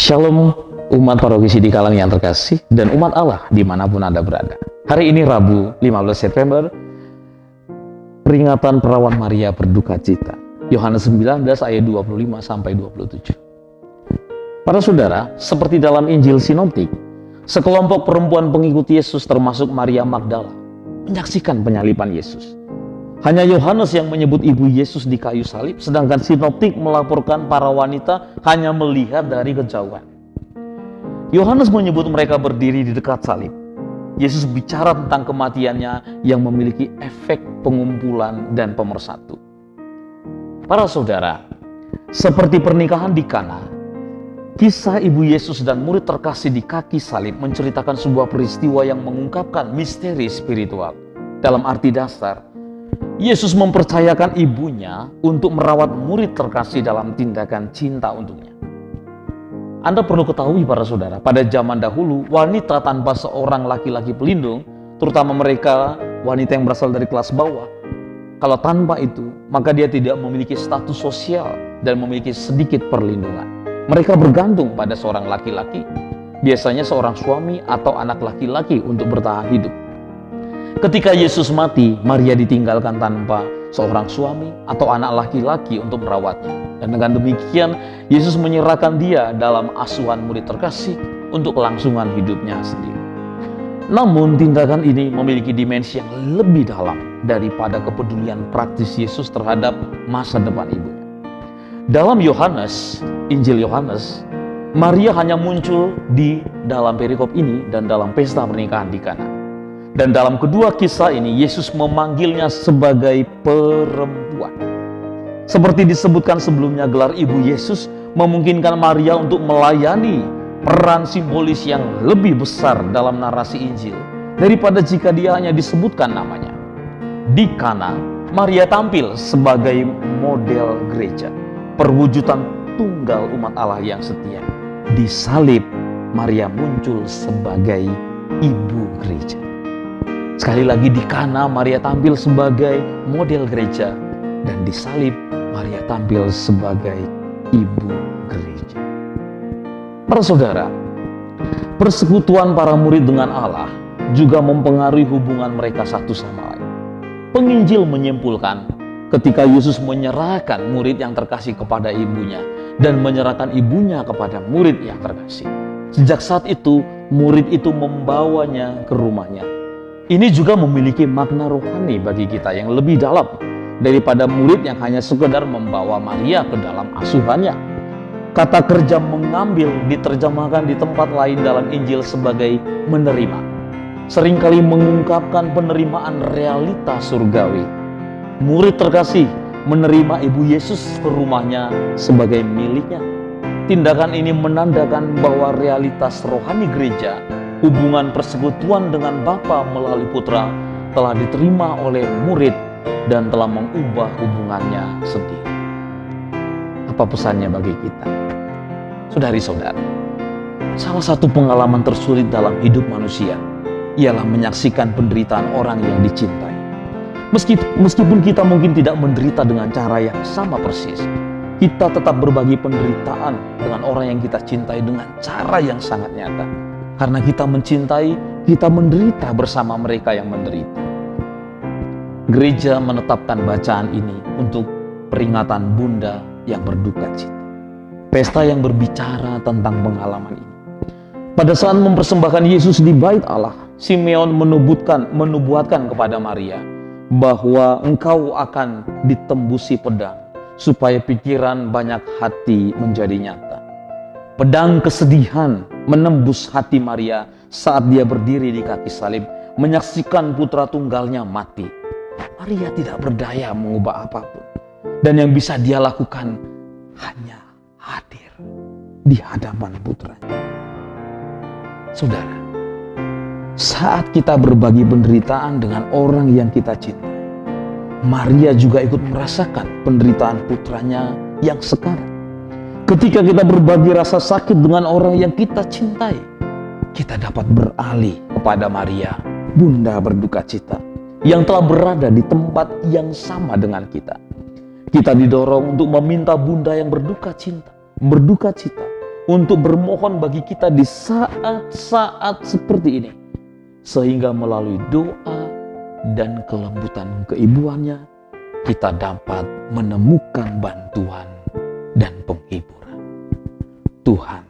Shalom umat paroki Sidi Kalang yang terkasih dan umat Allah dimanapun Anda berada. Hari ini Rabu 15 September, peringatan perawan Maria berduka cita. Yohanes 19 ayat 25 sampai 27. Para saudara, seperti dalam Injil Sinoptik, sekelompok perempuan pengikut Yesus termasuk Maria Magdala menyaksikan penyaliban Yesus. Hanya Yohanes yang menyebut ibu Yesus di kayu salib, sedangkan Sinoptik melaporkan para wanita hanya melihat dari kejauhan. Yohanes menyebut mereka berdiri di dekat salib. Yesus bicara tentang kematiannya yang memiliki efek pengumpulan dan pemersatu. Para saudara, seperti pernikahan di Kana, kisah ibu Yesus dan murid terkasih di kaki salib menceritakan sebuah peristiwa yang mengungkapkan misteri spiritual. Dalam arti dasar, Yesus mempercayakan ibunya untuk merawat murid terkasih dalam tindakan cinta untuknya. Anda perlu ketahui para saudara, pada zaman dahulu wanita tanpa seorang laki-laki pelindung, terutama mereka wanita yang berasal dari kelas bawah, kalau tanpa itu maka dia tidak memiliki status sosial dan memiliki sedikit perlindungan. Mereka bergantung pada seorang laki-laki, biasanya seorang suami atau anak laki-laki untuk bertahan hidup. Ketika Yesus mati, Maria ditinggalkan tanpa seorang suami atau anak laki-laki untuk merawatnya. Dan dengan demikian, Yesus menyerahkan dia dalam asuhan murid terkasih untuk kelangsungan hidupnya sendiri. Namun, tindakan ini memiliki dimensi yang lebih dalam daripada kepedulian praktis Yesus terhadap masa depan ibunya. Dalam Yohanes, Injil Yohanes, Maria hanya muncul di dalam perikop ini dan dalam pesta pernikahan di Kana. Dan dalam kedua kisah ini, Yesus memanggilnya sebagai perempuan. Seperti disebutkan sebelumnya, gelar ibu Yesus memungkinkan Maria untuk melayani peran simbolis yang lebih besar dalam narasi Injil daripada jika dia hanya disebutkan namanya. Di Kana, Maria tampil sebagai model gereja, perwujudan tunggal umat Allah yang setia. Di salib, Maria muncul sebagai ibu gereja. Sekali lagi, di Kana Maria tampil sebagai model gereja, dan di salib Maria tampil sebagai ibu gereja. Para saudara, persekutuan para murid dengan Allah juga mempengaruhi hubungan mereka satu sama lain. Penginjil menyimpulkan ketika Yesus menyerahkan murid yang terkasih kepada ibunya dan menyerahkan ibunya kepada murid yang terkasih. Sejak saat itu, murid itu membawanya ke rumahnya. Ini juga memiliki makna rohani bagi kita yang lebih dalam daripada murid yang hanya sekedar membawa Maria ke dalam asuhannya. Kata kerja mengambil diterjemahkan di tempat lain dalam Injil sebagai menerima. Seringkali mengungkapkan penerimaan realitas surgawi. Murid terkasih menerima ibu Yesus ke rumahnya sebagai miliknya. Tindakan ini menandakan bahwa realitas rohani gereja, hubungan persekutuan dengan Bapa melalui Putra, telah diterima oleh murid dan telah mengubah hubungannya sendiri. Apa pesannya bagi kita? Saudari-saudara, salah satu pengalaman tersulit dalam hidup manusia ialah menyaksikan penderitaan orang yang dicintai. Meskipun kita mungkin tidak menderita dengan cara yang sama persis, kita tetap berbagi penderitaan dengan orang yang kita cintai dengan cara yang sangat nyata. Karena kita mencintai, kita menderita bersama mereka yang menderita. Gereja menetapkan bacaan ini untuk peringatan Bunda yang berduka cita. Pesta yang berbicara tentang pengalaman ini. Pada saat mempersembahkan Yesus di bait Allah, Simeon menubuatkan kepada Maria bahwa engkau akan ditembusi pedang supaya pikiran banyak hati menjadi nyata. Pedang kesedihan menembus hati Maria saat dia berdiri di kaki salib, menyaksikan putra tunggalnya mati. Maria tidak berdaya mengubah apapun. Dan yang bisa dia lakukan hanya hadir di hadapan putranya. Saudara, saat kita berbagi penderitaan dengan orang yang kita cintai, Maria juga ikut merasakan penderitaan putranya yang sekarat. Ketika kita berbagi rasa sakit dengan orang yang kita cintai, kita dapat beralih kepada Maria, Bunda berduka cita, yang telah berada di tempat yang sama dengan kita. Kita didorong untuk meminta Bunda yang berduka cita untuk bermohon bagi kita di saat-saat seperti ini. Sehingga melalui doa dan kelembutan keibuannya, kita dapat menemukan bantuan dan penghiburan. Tuhan